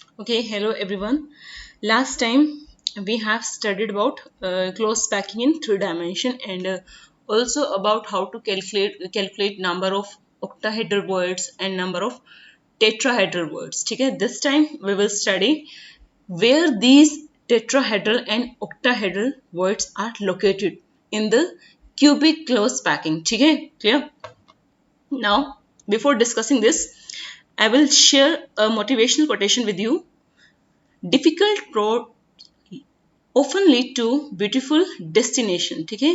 Okay, hello everyone. Last time we have studied about close packing in three dimension and also about how to calculate number of octahedral words and number of tetrahedral words. ठीक है, this time we will study where these tetrahedral and octahedral words are located in the cubic close packing. ठीक है, clear? Now, before discussing this, I will share a motivational quotation with you. Difficult road often lead to beautiful destination. ठीक है,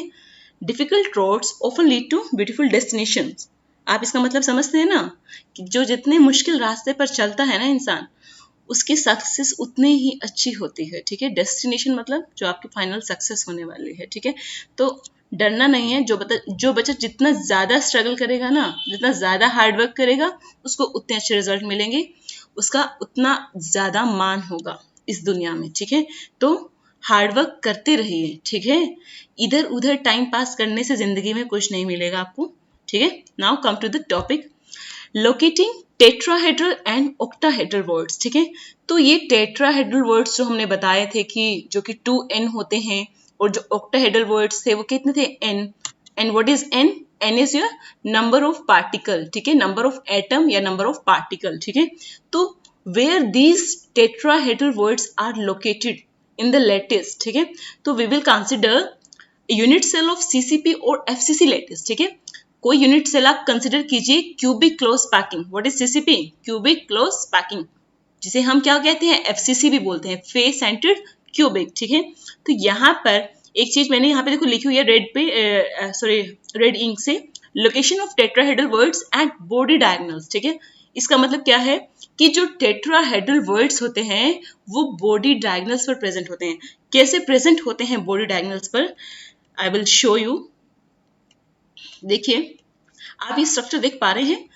difficult roads often lead to beautiful destinations. आप इसका मतलब समझते हैं ना कि जो जितने मुश्किल रास्ते पर चलता है ना इंसान, उसकी सक्सेस उतनी ही अच्छी होती है. ठीक है, डेस्टिनेशन मतलब जो आपकी फाइनल सक्सेस होने वाली है. ठीक है, तो डरना नहीं है. जो बच्चा जितना ज्यादा स्ट्रगल करेगा ना, जितना ज्यादा हार्डवर्क करेगा, उसको उतने अच्छे रिजल्ट मिलेंगे, उसका उतना ज्यादा मान होगा इस दुनिया में. ठीक है, तो हार्डवर्क करते रहिए. ठीक है, इधर उधर टाइम पास करने से जिंदगी में कुछ नहीं मिलेगा आपको. ठीक है, now come to the topic, locating tetrahedral and octahedral voids. ठीक है, तो ये टेट्राहेड्रल वर्ड्स जो हमने बताए थे कि जो कि 2n होते हैं, और जो ऑक्टाहेड्रल वर्ड्स थे वो कितने थे, n. And what is n? n is your number of particle. ठीक है, नंबर ऑफ एटम या नंबर ऑफ पार्टिकल. ठीक है, तो where these tetrahedral voids are located in the lattice. ठीक है, तो we will consider unit cell of CCP और एफसीसी लेटिस. ठीक है, कोई यूनिट सेल आप कंसिडर कीजिए cubic close packing. What is CCP? Cubic close packing, जिसे हम क्या कहते हैं, एफसीसी भी बोलते हैं, फेस सेंटर्ड क्यूबिक. ठीक है, तो यहाँ पर एक चीज मैंने यहाँ पे देखो लिखी हुई है रेड पे, सॉरी रेड इंक से, location of tetrahedral words eight body diagonals. ठीक है, इसका मतलब क्या है कि जो टेट्राहेड्रल वर्ड्स होते हैं वो बॉडी डायगोनल्स पर प्रेजेंट होते हैं. कैसे प्रेजेंट होते हैं बॉडी डायगोनल्स पर, आई विल शो यू. देखिए, आप ये स्ट्रक्चर देख पा रहे हैं,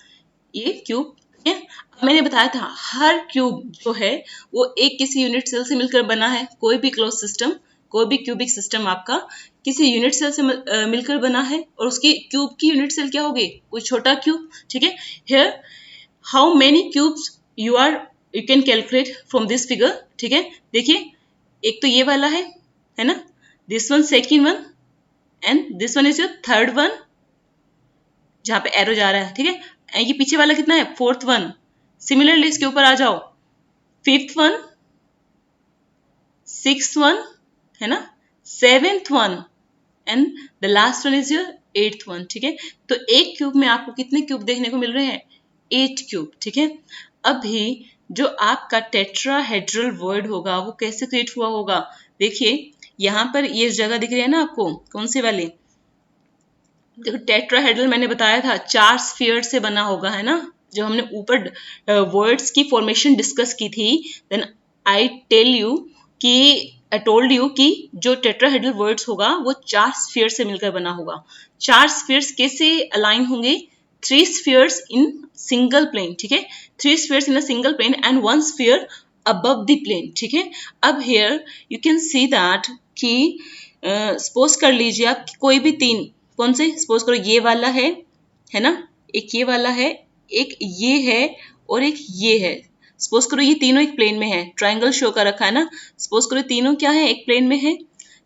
ये क्यूब है. मैंने बताया था हर क्यूब जो है वो एक किसी यूनिट सेल से मिलकर बना है. कोई भी क्लोज सिस्टम, कोई भी क्यूबिक सिस्टम आपका किसी यूनिट सेल से मिलकर बना है, और उसकी क्यूब की यूनिट सेल क्या होगी, कोई छोटा क्यूब. ठीक है, here how many cubes you can calculate from this figure. ठीक है, देखिए, एक तो ये वाला है ना, this one second one, and this one is your third one जहां पे एरो जा रहा है. ठीक है, ये पीछे वाला कितना है, फोर्थ वन. सिमिलरली इसके ऊपर आ जाओ, फिफ्थ वन, सिक्स्थ वन, है ना, seventh one, and the last one is your eighth one. ठीक है, तो एक क्यूब में आपको कितने क्यूब देखने को मिल रहे हैं, 8 क्यूब. ठीक है, अभी जो आपका टेट्राहेड्रल वर्ड होगा वो कैसे क्रिएट हुआ होगा. देखिए, यहां पर ये जगह दिख रही है ना आपको, कौन सी वाली, देखो टेट्राहेड्रल मैंने बताया था 4 स्फीयर से बना होगा, है ना. जो हमने ऊपर वर्ड्स की फॉर्मेशन डिस्कस की थी, देन आई टोल्ड यू कि जो टेट्राहेड्रल वर्ड्स होगा वो 4 स्फीयर से मिलकर बना होगा. 4 स्फीयर्स कैसे अलाइन होंगे, 3 स्फीयर्स इन सिंगल प्लेन. ठीक है, 3 spheres in a single plane and 1 sphere above the plane. ठीक है, अब here you can see that कि सपोज कर लीजिए आप कोई भी 3, कौन से, सपोज करो ये वाला है ना, एक ये वाला है, एक ये है, और एक ये है. सपोज करो ये तीनों एक प्लेन में है, ट्राइंगल शो कर रखा है ना. सपोज करो तीनों क्या है, एक प्लेन में है,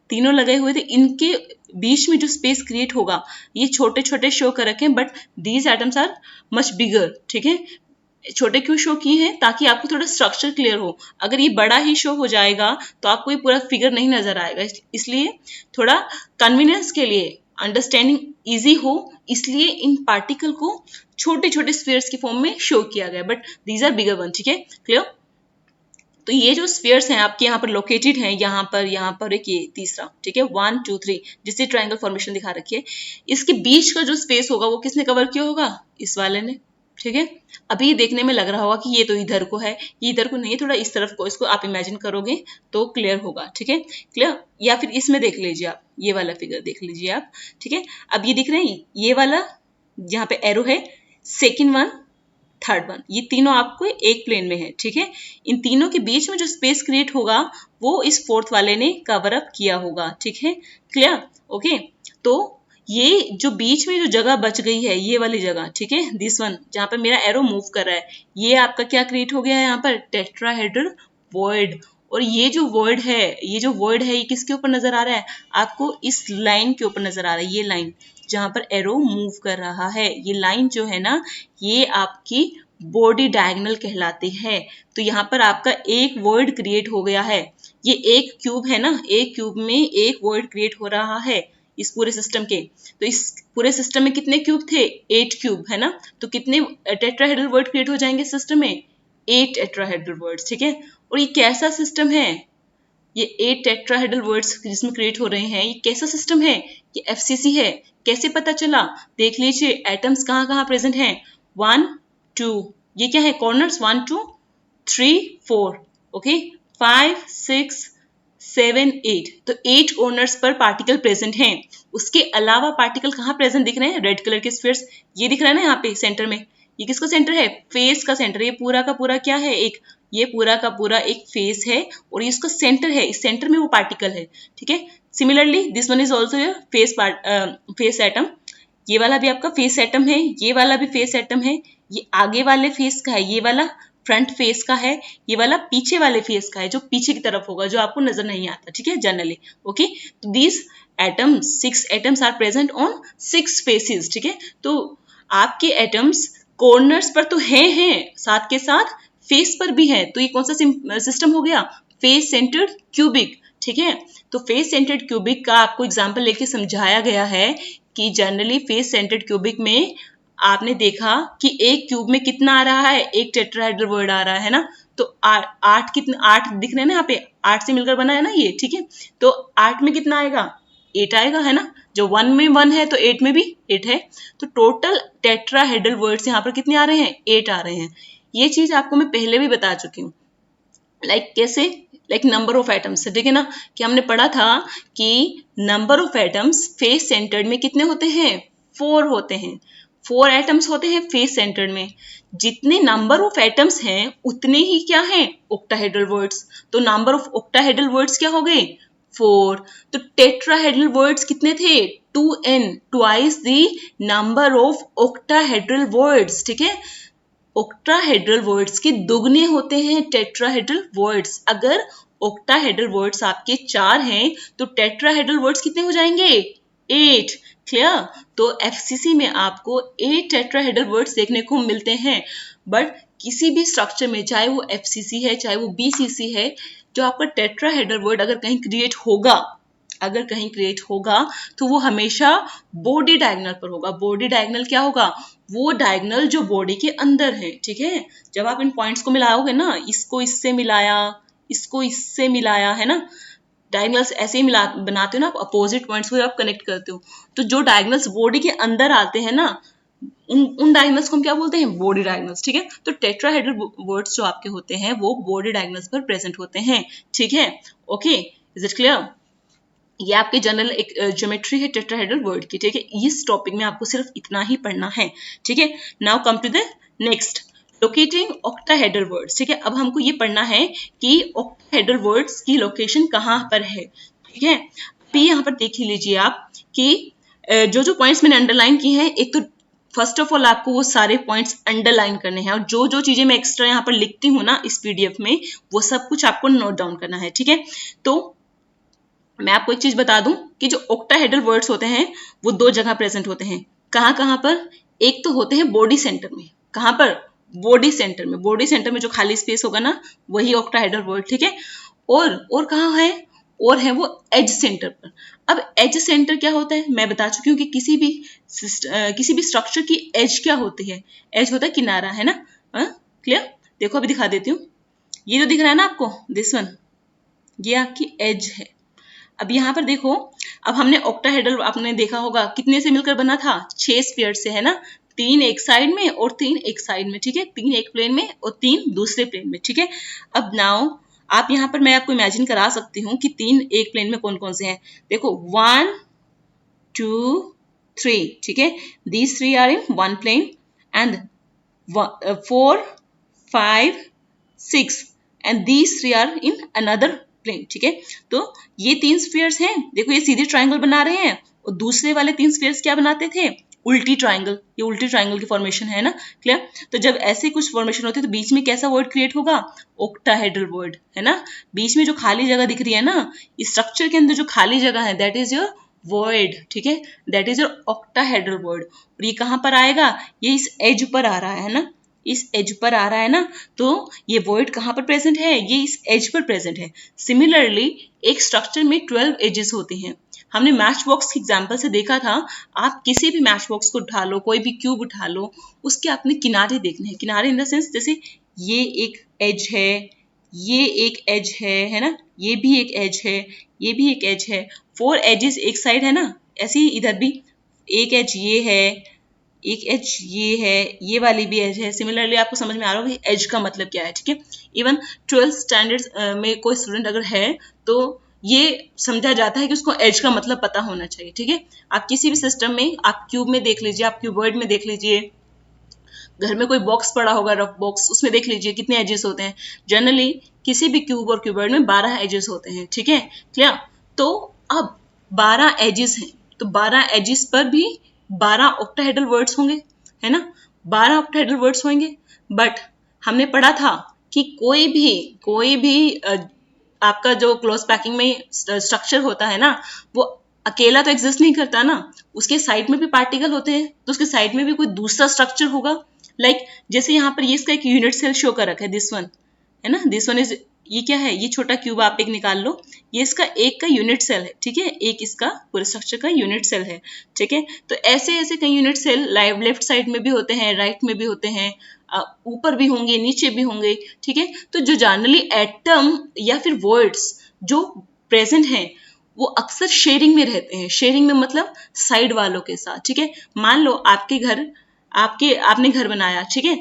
तीनों लगे हुए थे, इनके बीच में जो स्पेस क्रिएट होगा, ये छोटे छोटे शो कर रखे हैं, but these atoms are much bigger. ठीक है, छोटे क्यों शो किए हैं, ताकि आपको थोड़ा स्ट्रक्चर क्लियर हो. अगर ये बड़ा ही शो हो जाएगा तो आपको ये पूरा फिगर नहीं नजर आएगा, इसलिए थोड़ा कन्वीनियंस के लिए, अंडरस्टैंडिंग इजी हो, इसलिए इन पार्टिकल को छोटे छोटे स्फीयर्स की फॉर्म में शो किया गया, but these are bigger one. ठीक है, क्लियर. तो ये जो स्फीयर्स हैं आपके यहाँ पर लोकेटेड हैं, यहाँ पर एक ये तीसरा. ठीक है, 1 2 3 जिससे ट्रायंगल फॉर्मेशन दिखा रखी है, इसके बीच का जो स्पेस होगा वो किसने कवर किया होगा, इस वाले ने. ठीक है, अभी देखने में लग रहा होगा कि ये तो इधर को है, ये इधर को नहीं है, थोड़ा इस तरफ को, इसको आप इमेजिन करोगे तो क्लियर होगा. ठीक है, क्लियर. या फिर इसमें देख लीजिए आप, ये वाला फिगर देख लीजिए आप. ठीक है, अब ये दिख रहे हैं, ये वाला जहाँ पे एरो है, सेकेंड वन, थर्ड वन, ये तीनों आपको एक प्लेन में है. ठीक है, इन तीनों के बीच में जो स्पेस क्रिएट होगा वो इस फोर्थ वाले ने कवर अप किया होगा. ठीक है, क्लियर. ओके, तो ये जो बीच में जो जगह बच गई है, ये वाली जगह, ठीक है, दिस वन, जहां पर मेरा एरो मूव कर रहा है, ये आपका क्या क्रिएट हो गया है यहाँ पर, टेट्राहेड्रल वॉइड। और ये जो वर्ड है, ये किसके ऊपर नजर आ रहा है आपको, इस लाइन के ऊपर नजर आ रहा है, ये लाइन जहां पर एरो मूव कर रहा है, ये लाइन जो है ना, ये आपकी बॉडी डायगोनल कहलाती है। तो यहाँ पर आपका एक वर्ड क्रिएट हो गया है, ये एक क्यूब है ना, एक क्यूब में एक वर्ड क्रिएट हो रहा है इस पूरे सिस्टम के। तो इस पूरे सिस्टम में कितने क्यूब थे, 8 क्यूब है ना, तो कितने टेट्राहेड्रल वर्ड क्रिएट हो जाएंगे सिस्टम में, 8 टेट्राहेड्रल वर्ड्स, ठीक है। और ये कैसा सिस्टम है, ये 8 टेट्राहेड्रल वर्ड्स जिसमें क्रिएट हो रहे हैं, ये कैसा सिस्टम है, ये एफसीसी है। कैसे पता चला, देख लीजिए एटम्स कहाँ कहाँ प्रेजेंट हैं, 1 2, ये क्या है कॉर्नर्स, 1 2 3 4, ओके, 5 6 7 8, तो 8 कॉर्नर्स पर पार्टिकल प्रेजेंट हैं। उसके अलावा पार्टिकल कहाँ प्रेजेंट दिख रहे हैं, रेड कलर के स्फीयर्स, ये दिख रहा है ना यहाँ पे सेंटर में, ये किसका सेंटर है, फेस का सेंटर, ये पूरा का पूरा क्या है, एक, ये पूरा का पूरा एक फेस है और ये इसका सेंटर है, इस सेंटर में वो पार्टिकल है, ठीक है। Similarly this one is also your face atom, ये वाला भी आपका फेस एटम है, ये वाला भी फेस एटम है, ये आगे वाले फेस का है, ये वाला फ्रंट फेस का है, ये वाला पीछे वाले फेस का है, जो पीछे की तरफ होगा, जो आपको नजर नहीं आता, ठीक है, जनरली, ओके। तो these atoms, 6 atoms are present on 6 faces, ठीक है। तो आपके एटम्स कॉर्नर्स पर तो हैं, साथ के साथ फेस पर भी है, तो ये कौन सा सिस्टम हो गया, फेस सेंटर्ड क्यूबिक, ठीक है। तो फेस सेंटर्ड क्यूबिक का आपको एग्जांपल लेके समझाया गया है कि जनरली फेस सेंटर्ड क्यूबिक में आपने देखा कि एक क्यूब में कितना आ रहा है, एक टेट्राहेड्रल वर्ड आ रहा है ना, तो 8 कितने, 8 दिख रहे हैं ना यहाँ पे, 8 से मिलकर बना है ना ये, ठीक है। तो 8 में कितना आएगा, 8 आएगा, है ना, जो 1 में 1 है तो 8 में भी 8 है, तो टोटल टेट्राहेड्रल वर्ड्स यहाँ पर कितने आ रहे हैं, 8 आ रहे हैं। ये चीज आपको मैं पहले भी बता चुकी हूँ, कैसे, नंबर ऑफ एटम्स, ठीक है ना, कि हमने पढ़ा था कि number of atoms face centred में कितने होते हैं, 4 होते हैं, 4 एटम्स होते हैं फेस सेंटर्ड में। जितने नंबर ऑफ एटम्स हैं उतने ही क्या हैं, ऑक्टाहेड्रल वर्ड्स। तो नंबर ऑफ ऑक्टाहेड्रल वर्ड्स क्या हो गए, 4। तो टेट्राहेड्रल वर्ड्स कितने थे, 2n, twice the number of octahedral voids, ठीक है। ऑक्टाहेड्रल वर्ड्स के दुगने होते हैं टेट्राहेड्रल वर्ड्स। अगर ऑक्टाहेड्रल वर्ड्स आपके 4 हैं तो टेट्राहेड्रल वर्ड्स कितने हो जाएंगे, 8, क्लियर। तो एफसीसी में आपको 8 टेट्राहेड्रल वर्ड्स देखने को मिलते हैं। बट किसी भी स्ट्रक्चर में, चाहे वो एफसीसी है चाहे वो बीसीसी है, जो आपका टेट्राहेड्रल वर्ड अगर कहीं क्रिएट होगा तो वो हमेशा बॉडी डायगोनल पर होगा। बॉडी डायगोनल क्या होगा, वो डायगोनल जो बॉडी के अंदर है, ठीक है। जब आप इन पॉइंट्स को मिलाओगे ना, इसको इससे मिलाया, इसको इससे मिलाया, है ना, डायगोनल्स ऐसे ही बनाते हो ना, अपोजिट पॉइंट्स को आप कनेक्ट करते हो, तो जो डायगोनल्स बॉडी के अंदर आते हैं ना, उन डायगोनल्स को हम क्या बोलते हैं, बॉडी डायगोनल्स, ठीक है। तो टेट्राहेड्रल वर्ड्स जो आपके होते हैं वो बॉडी डायगोनल्स पर प्रेजेंट होते हैं, ठीक है, ओके, इज इट क्लियर। ये आपके जनरल एक ज्योमेट्री है टेट्राहेड्रल वर्ड की, ठीक है। इस टॉपिक में आपको सिर्फ इतना ही पढ़ना है, ठीक है। Now come to the next, locating octahedral voids, ठीक है। अब हमको ये पढ़ना है कि ऑक्टाहेड्रल वर्ड्स की लोकेशन कहाँ पर है, ठीक है। अभी यहाँ पर देख लीजिए आप कि जो जो पॉइंट्स मैंने अंडरलाइन किए हैं, एक तो फर्स्ट ऑफ ऑल आपको वो सारे पॉइंट्स अंडरलाइन करने हैं, और जो जो चीजें मैं एक्स्ट्रा यहाँ पर लिखती हूँ ना इस पीडीएफ में, वो सब कुछ आपको नोट डाउन करना है, ठीक है। तो मैं आपको एक चीज बता दूं कि जो ऑक्टाहेड्रल वर्ड्स होते हैं वो 2 जगह प्रेजेंट होते हैं। कहाँ कहाँ पर, एक तो होते हैं बॉडी सेंटर में, कहाँ पर, बॉडी सेंटर में, बॉडी सेंटर में जो खाली स्पेस होगा ना, वही ऑक्टाहेड्रल वर्ड, ठीक है। और कहाँ है, और है वो एज सेंटर पर। अब एज सेंटर क्या होता है, मैं बता चुकी हूँ कि किसी भी स्ट्रक्चर की एज क्या होती है, एज होता है किनारा, है ना, क्लियर। देखो अभी दिखा देती हूँ, ये जो दिख रहा है ना आपको, दिस वन, ये आपकी एज है। अब यहाँ पर देखो, अब हमने ऑक्टाहेड्रल आपने देखा होगा कितने से मिलकर बना था, 6 स्फीयर से, है ना, 3 एक साइड में और 3 एक साइड में, ठीक है, 3 एक प्लेन में और 3 दूसरे प्लेन में, ठीक है। अब नाउ आप यहाँ पर मैं आपको इमेजिन करा सकती हूँ कि 3 एक प्लेन में कौन कौन से हैं। देखो 1 2 3, ठीक है, these 3 are in 1 plane and 4 5 6 and these 3 are in another plane, ठीक है। तो ये 3 स्फीयर्स हैं, देखो ये सीधे ट्राइंगल बना रहे हैं और दूसरे वाले 3 स्फीयर्स क्या बनाते थे, उल्टी ट्राइंगल। ये उल्टी ट्राइंगल की फॉर्मेशन है ना, क्लियर। तो जब ऐसे कुछ फॉर्मेशन होती है तो बीच में कैसा वर्ड क्रिएट होगा, ऑक्टाहेड्रल वर्ड, है ना। बीच में जो खाली जगह दिख रही है ना, इस स्ट्रक्चर के अंदर जो खाली जगह है दैट इज योर वॉइड, ठीक है, that is your octahedral word. और ये कहां पर आएगा, ये इस एज पर आ रहा है ना, इस एज पर आ रहा है ना, तो ये वॉइड कहां पर प्रेजेंट है, ये इस एज पर प्रेजेंट है। सिमिलरली एक स्ट्रक्चर में 12 एजेस होते हैं। हमने मैच बॉक्स के एग्जांपल से देखा था, आप किसी भी मैच बॉक्स को उठा लो, कोई भी क्यूब उठा लो, उसके अपने किनारे देखने हैं। किनारे इन द सेंस जैसे ये एक एज है, ये एक एज है ना, ये भी एक एज है, ये भी एक एज है, 4 एजेस एक साइड है ना, ऐसे ही इधर भी एक एज ये है, एक एज ये है, ये वाली भी एज है। सिमिलरली आपको समझ में आ रहा होगा कि एज का मतलब क्या है, ठीक है। इवन 12th स्टैंडर्ड में कोई स्टूडेंट अगर है तो ये समझा जाता है कि उसको एज का मतलब पता होना चाहिए, ठीक है। आप किसी भी सिस्टम में, आप क्यूब में देख लीजिए, आप क्यूबॉइड में देख लीजिए, घर में कोई बॉक्स पड़ा होगा रफ बॉक्स, उसमें देख लीजिए कितने एजेस होते हैं। जनरली किसी भी क्यूब और क्यूबॉइड में 12 एजेस होते हैं, ठीक है, क्लियर। तो अब 12 एजेस हैं, तो 12 एजेस पर भी 12 ऑक्टाहेड्रल वर्ड्स होंगे, है ना, 12 ऑक्टाहेड्रल वर्ड्स होंगे। बट हमने पढ़ा था कि कोई भी आपका जो क्लोज पैकिंग में स्ट्रक्चर होता है ना, वो अकेला तो एग्जिस्ट नहीं करता ना, उसके साइड में भी पार्टिकल होते हैं, तो उसके साइड में भी कोई दूसरा स्ट्रक्चर होगा। लाइक जैसे यहाँ पर ये इसका एक यूनिट सेल शो कर रखा है, दिस वन, है ना, दिस वन इज, ये क्या है, ये छोटा क्यूब आप एक निकाल लो, ये इसका एक का यूनिट सेल है, ठीक है, एक इसका पूरे स्ट्रक्चर का यूनिट सेल है, ठीक है। तो ऐसे ऐसे कई यूनिट सेल लेफ्ट साइड में भी होते हैं, राइट में भी होते हैं, ऊपर भी होंगे, नीचे भी होंगे, ठीक है। तो जो जनरली एटम या फिर वर्ड्स जो प्रेजेंट हैं वो अक्सर शेयरिंग में रहते हैं। शेयरिंग में मतलब साइड वालों के साथ, ठीक है। मान लो आपने घर बनाया, ठीक है।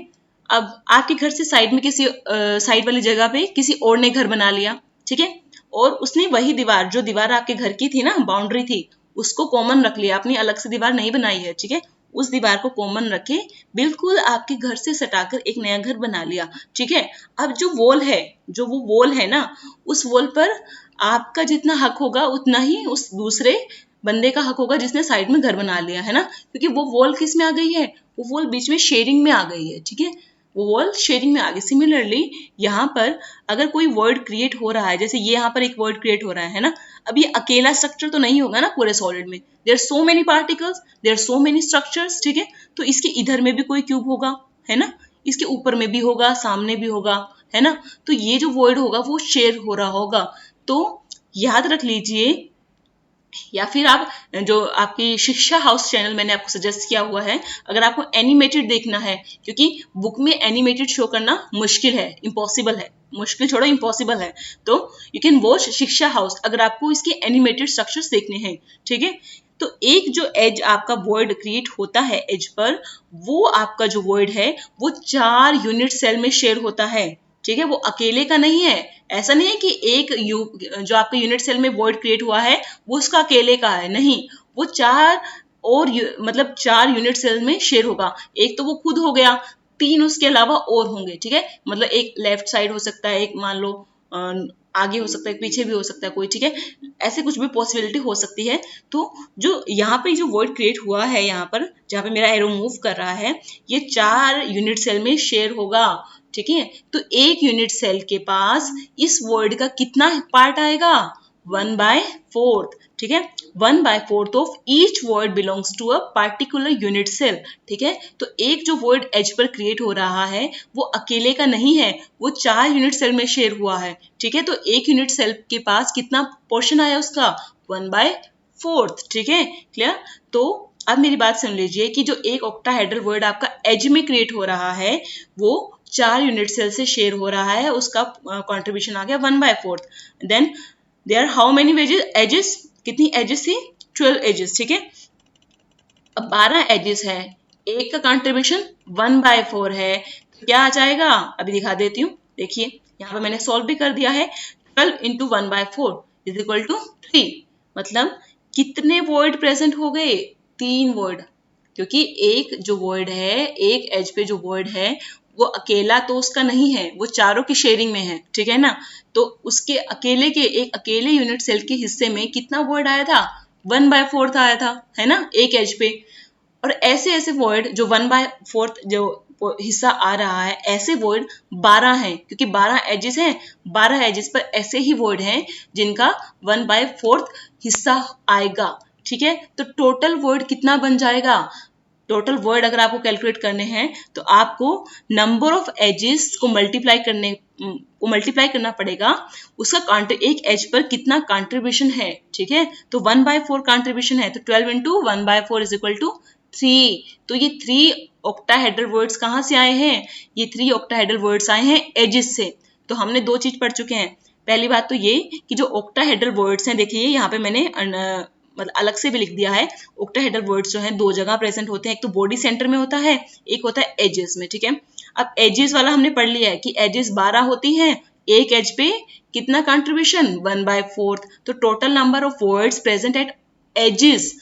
अब आपके घर से साइड में किसी साइड वाली जगह पे किसी और ने घर बना लिया, ठीक है, और उसने वही दीवार, जो दीवार आपके घर की थी ना, बाउंड्री थी, उसको कॉमन रख लिया, अपनी अलग से दीवार नहीं बनाई है, ठीक है। उस दीवार को कॉमन रखे, बिल्कुल आपके घर से सटाकर एक नया घर बना लिया, ठीक है। अब जो वो वॉल है ना, उस वॉल पर आपका जितना हक होगा उतना ही उस दूसरे बंदे का हक होगा जिसने साइड में घर बना लिया, है ना, क्योंकि वो वॉल किस में आ गई है, वो वॉल बीच में शेयरिंग में आ गई है, ठीक है, वो वॉल शेयरिंग में आ गई। सिमिलरली यहाँ पर अगर कोई वर्ड क्रिएट हो रहा है, जैसे ये यहाँ पर एक वर्ड क्रिएट हो रहा है ना, अब ये अकेला स्ट्रक्चर तो नहीं होगा ना पूरे सॉलिड में, there are so many particles, there are so many structures, ठीक है। तो इसके इधर में भी कोई क्यूब होगा, है ना, इसके ऊपर में भी होगा, सामने भी होगा, है ना। तो ये जो वर्ड होगा वो शेयर हो रहा होगा। तो याद रख लीजिए, या फिर आप जो आपकी शिक्षा हाउस चैनल मैंने आपको सजेस्ट किया हुआ है, अगर आपको एनिमेटेड देखना है, क्योंकि बुक में एनिमेटेड शो करना मुश्किल है, इम्पॉसिबल है, मुश्किल छोड़ो इम्पॉसिबल है, तो यू कैन वॉच शिक्षा हाउस अगर आपको इसके एनिमेटेड स्ट्रक्चर्स देखने हैं, ठीक है। तो एक जो एज आपका वर्ड क्रिएट होता है एज पर, वो आपका जो वर्ड है वो 4 यूनिट सेल में शेयर होता है, ठीक है, वो अकेले का नहीं है। ऐसा नहीं है कि जो आपके यूनिट सेल में वर्ड क्रिएट हुआ है वो उसका अकेले का है, नहीं, वो 4 और मतलब 4 यूनिट सेल में शेयर होगा। एक तो वो खुद हो गया, 3 उसके अलावा और होंगे, ठीक है, मतलब एक लेफ्ट साइड हो सकता है, एक मान लो आगे हो सकता है, पीछे भी हो सकता है कोई, ठीक है, ऐसे कुछ भी पॉसिबिलिटी हो सकती है। तो जो यहाँ पे जो वर्ड क्रिएट हुआ है, यहाँ पर जहाँ पे मेरा एरो मूव कर रहा है, ये 4 यूनिट सेल में शेयर होगा, ठीक है। तो एक यूनिट सेल के पास इस वर्ड का कितना पार्ट आएगा, 1/4, ठीक है, 1/4 of each void belongs to a particular unit cell, ठीक है। तो एक जो वर्ड एज पर क्रिएट हो रहा है वो अकेले का नहीं है, वो 4 यूनिट सेल में शेयर हुआ है, ठीक है। तो एक यूनिट सेल के पास कितना पोर्शन आया उसका, 1/4, ठीक है, क्लियर। तो अब मेरी बात सुन लीजिए कि जो एक ऑक्टाहेड्रल वर्ड आपका एज में क्रिएट हो रहा है वो 4 यूनिट सेल से शेयर हो रहा है, उसका कंट्रीब्यूशन आ गया 1/4। Then there are how many edges, कितनी एजेस थी, 12 एजेस, ठीक है। अब 12 एजेस है, एक का कंट्रीब्यूशन 1/4 है, तो क्या आ जाएगा, अभी दिखा देती हूँ, देखिए यहाँ पर मैंने सॉल्व भी कर दिया है। 12 इंटू 1/4 इज इक्वल टू 3, मतलब कितने वर्ड प्रेजेंट हो गए, 3 वर्ड, क्योंकि एक जो वर्ड है, एक एज पे जो वर्ड है वो अकेला तो उसका नहीं है, वो चारों की शेयरिंग में है, ठीक है ना। तो उसके अकेले के एक अकेले यूनिट सेल के हिस्से में कितना वॉइड आया था, 1/4 आया था, है ना, एक एज पे। और ऐसे ऐसे वॉइड जो 1/4 जो हिस्सा आ रहा है, ऐसे वॉइड 12 हैं, क्योंकि 12 एजेस हैं, 12 एजेस पर ऐसे ही वॉइड हैं जिनका 1/4 हिस्सा आएगा, ठीक है। तो टोटल वॉइड कितना बन जाएगा, टोटल वर्ड अगर आपको कैलकुलेट करने हैं तो आपको नंबर ऑफ एजेस को मल्टीप्लाई करना पड़ेगा, उसका एक एज पर कितना कंट्रीब्यूशन है, ठीक है। तो 1/4 कंट्रीब्यूशन है, तो 12 इंटू 1/4 इज इक्वल टू 3। तो ये 3 ऑक्टाहेड्रल वर्ड्स कहाँ से आए हैं, ये 3 ऑक्टाहेड्रल वर्ड्स आए हैं एजेस से। तो हमने 2 चीज पढ़ चुके हैं। पहली बात तो ये कि जो ऑक्टाहेड्रल वर्ड्स हैं, देखिए यहाँ पे मैंने मतलब अलग से भी लिख दिया है, ऑक्टाहेड्रल वर्ड्स जो हैं 2 जगह प्रेजेंट होते हैं, एक तो बॉडी सेंटर में होता है, एक होता है एजेस में, ठीक है। अब एजेस वाला हमने पढ़ लिया है कि एजेस 12 होती हैं, एक एज पे कितना कंट्रीब्यूशन, 1/4। तो total number of voids present at edges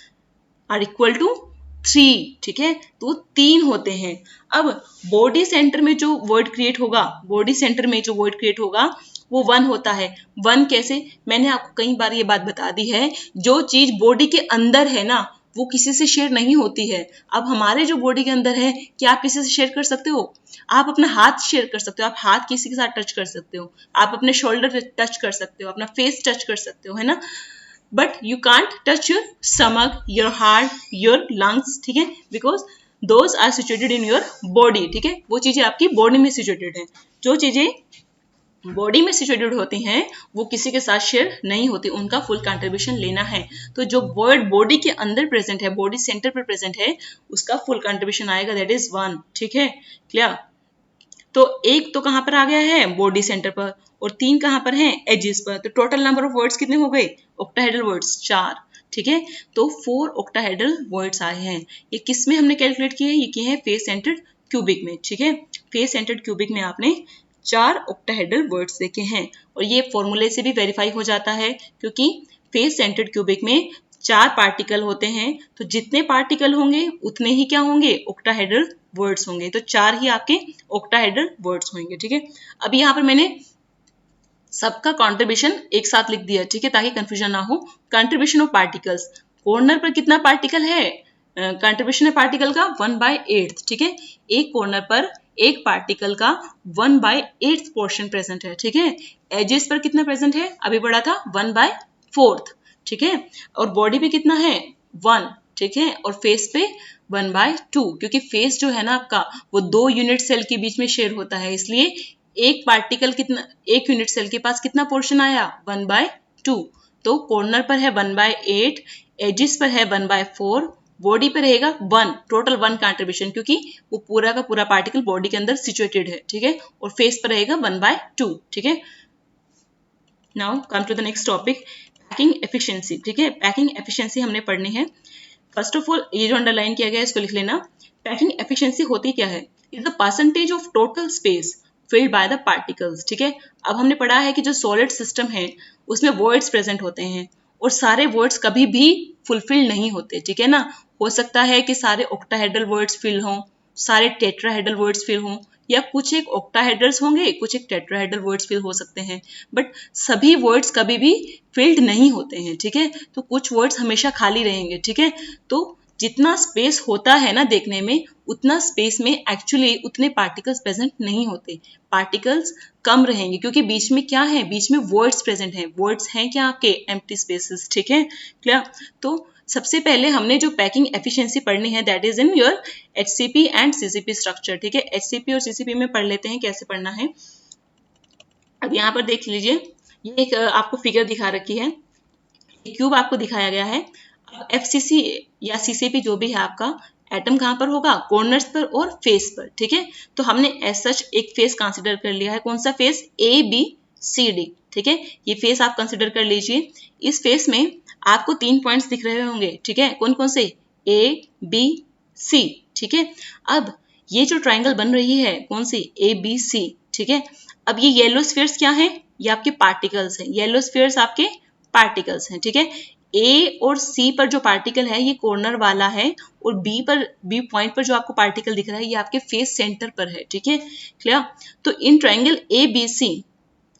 are equal to 3, ठीक है। तो 3 होते हैं। अब बॉडी सेंटर में जो वर्ड क्रिएट होगा, बॉडी सेंटर में जो वर्ड क्रिएट होगा वो 1 होता है। 1 कैसे, मैंने आपको कई बार ये बात बता दी है, जो चीज बॉडी के अंदर है ना वो किसी से शेयर नहीं होती है। अब हमारे जो बॉडी के अंदर है, क्या आप किसी से शेयर कर सकते हो, आप अपना हाथ शेयर कर सकते हो, आप हाथ किसी के साथ टच कर सकते हो, आप अपने शोल्डर टच कर सकते हो, अपना फेस टच कर सकते हो, है ना। But you can't touch your stomach, your heart, your lungs, ठीक है, because those are situated in your body, ठीक है। वो चीजें आपकी बॉडी में सिचुएटेड है। जो चीजें बॉडी में सिचुएटेड होती हैं वो किसी के साथ शेयर नहीं होती, उनका फुल कंट्रीब्यूशन लेना है। तो जो वर्ड बॉडी के अंदर प्रेजेंट है, बॉडी सेंटर पर प्रेजेंट है, उसका फुल कंट्रीब्यूशन आएगा, दैट इज 1, ठीक है, क्लियर। तो एक तो कहां पर आ गया है, बॉडी सेंटर पर, और 3 कहां पर हैं, एजेस पर। तो टोटल नंबर ऑफ वर्ड्स कितने हो गए, ऑक्टाहेड्रल वर्ड्स 4, ठीक है। तो 4 ऑक्टाहेड्रल वर्ड्स आए हैं। ये किस में हमने कैलकुलेट किए, ये किए हैं फेस सेंटर्ड क्यूबिक में, ठीक है। फेस सेंटर्ड क्यूबिक में आपने 4 ऑक्टाहेड्रल वर्ड्स देखे हैं, और ये फॉर्मूले से भी वेरीफाई हो जाता है, क्योंकि फेस सेंटर्ड क्यूबिक में 4 पार्टिकल होते हैं, तो जितने पार्टिकल होंगे उतने ही क्या होंगे, ऑक्टाहेड्रल वर्ड्स होंगे। तो 4 ही आपके ऑक्टाहेड्रल वर्ड्स होंगे, ठीक है। अब यहाँ पर मैंने सबका कंट्रीब्यूशन एक साथ लिख दिया, ठीक है, ताकि कंफ्यूजन ना हो। कंट्रीब्यूशन ऑफ पार्टिकल्स, कॉर्नर पर कितना पार्टिकल है, कंट्रीब्यूशन है पार्टिकल का 1/8, ठीक है। एक कॉर्नर पर एक पार्टिकल का 1/8 पोर्शन प्रेजेंट है, ठीक है। एजेस पर कितना प्रेजेंट है, अभी पढ़ा था 1/4, ठीक है। और बॉडी पे कितना है, 1, ठीक है। और फेस पे 1/2, क्योंकि फेस जो है ना आपका वो 2 यूनिट सेल के बीच में शेयर होता है, इसलिए एक पार्टिकल कितना, एक यूनिट सेल के पास कितना पोर्शन आया, 1/2। तो कॉर्नर पर है 1/8, एजिस पर है 1/4, बॉडी पे रहेगा 1, टोटल 1 कंट्रीब्यूशन, क्योंकि वो पूरा का पूरा पार्टिकल बॉडी के अंदर सिचुएटेड है, ठीक है। और फेस पर रहेगा 1/2, ठीक है। Now come to the next topic, packing efficiency, ठीक है। पैकिंग एफिशिएंसी हमने पढ़नी है। फर्स्ट ऑफ ऑल ये जो अंडरलाइन किया गया है इसको लिख लेना। पैकिंग एफिशिएंसी होती क्या है, is the percentage of total space filled by the particles, ठीक है। अब हमने पढ़ा है कि जो सॉलिड सिस्टम है उसमें वर्ड्स प्रेजेंट होते हैं, और सारे वर्ड्स कभी भी फुलफिल नहीं होते, ठीक है ना। हो सकता है कि सारे ऑक्टाहेड्रल वर्ड्स फिल हों, सारे टेट्राहेड्रल वर्ड्स फिल हों, या कुछ एक ऑक्टाहेड्रल्स होंगे, कुछ एक टेट्राहेड्रल वर्ड्स फिल हो सकते हैं, बट सभी वर्ड्स कभी भी फिल्ड नहीं होते हैं, ठीक है। तो कुछ वर्ड्स हमेशा खाली रहेंगे, ठीक है। तो जितना स्पेस होता है ना देखने में, उतना स्पेस में एक्चुअली उतने पार्टिकल्स प्रेजेंट नहीं होते, पार्टिकल्स कम रहेंगे, क्योंकि बीच में क्या है, बीच में वर्ड्स प्रेजेंट हैं, वर्ड्स हैं क्या आपके, एम्प्टी स्पेसेस, ठीक है, क्लियर। तो सबसे पहले हमने जो पैकिंग एफिशिएंसी पढ़नी है, that is in your HCP and CCP structure, ठीक है। एचसीपी और सीसीपी में पढ़ लेते हैं कैसे पढ़ना है। अब यहाँ पर देख लीजिए, ये एक आपको फिगर दिखा रखी है, क्यूब आपको दिखाया गया है। एफसीसी या सीसीपी जो भी है आपका, एटम कहाँ पर होगा, कॉर्नर्स पर और फेस पर, ठीक है। तो हमने एज सच एक फेस कंसिडर कर लिया है, कौन सा face, A B C D, ठीक है। ये फेस आप कंसिडर कर लीजिए। इस फेस में आपको 3 पॉइंट्स दिख रहे होंगे, ठीक है, कौन कौन से, ए बी सी, ठीक है। अब ये जो ट्राइंगल बन रही है कौन सी, ए बी सी, ठीक है। अब ये येलो स्फीयर्स क्या है, ये आपके पार्टिकल्स हैं, येलो स्फीयर्स आपके पार्टिकल्स हैं, ठीक है। ए और सी पर जो पार्टिकल है ये कॉर्नर वाला है, और बी पॉइंट पर जो आपको पार्टिकल दिख रहा है ये आपके फेस सेंटर पर है, ठीक है, क्लियर। तो इन ट्रायंगल ए बी सी,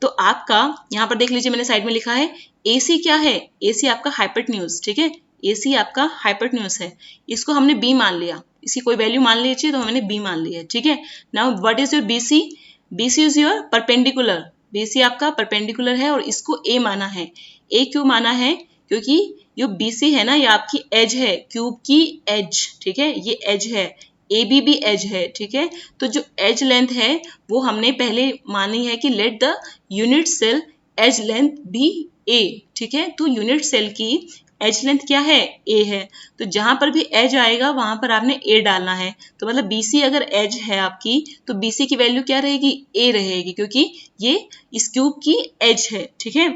तो आपका यहाँ पर देख लीजिए मैंने साइड में लिखा है ए सी क्या है, ए सी आपका हाइपोटेन्यूज, ठीक है, ए सी आपका हाइपोटेन्यूज है, इसको हमने बी मान लिया, इसकी कोई वैल्यू मान लीजिए तो हमने बी मान लिया है, ठीक है। Now what is your B C, B C is your perpendicular, B C आपका परपेंडिकुलर है और इसको ए माना है। ए क्यों माना है, क्योंकि जो बी सी है ना ये आपकी एज है, क्यूब की एज, ठीक है, ये एज है, ए बी भी एज है, ठीक है। तो जो एज लेंथ है वो हमने पहले मानी है कि let the unit cell edge length be a, ठीक है। तो यूनिट सेल की एज लेंथ क्या है, ए है, तो जहां पर भी एज आएगा वहां पर आपने ए डालना है। तो मतलब बीसी अगर एज है आपकी तो बीसी की वैल्यू क्या रहेगी, ए रहेगी, क्योंकि ये इस क्यूब की एज है, ठीक है।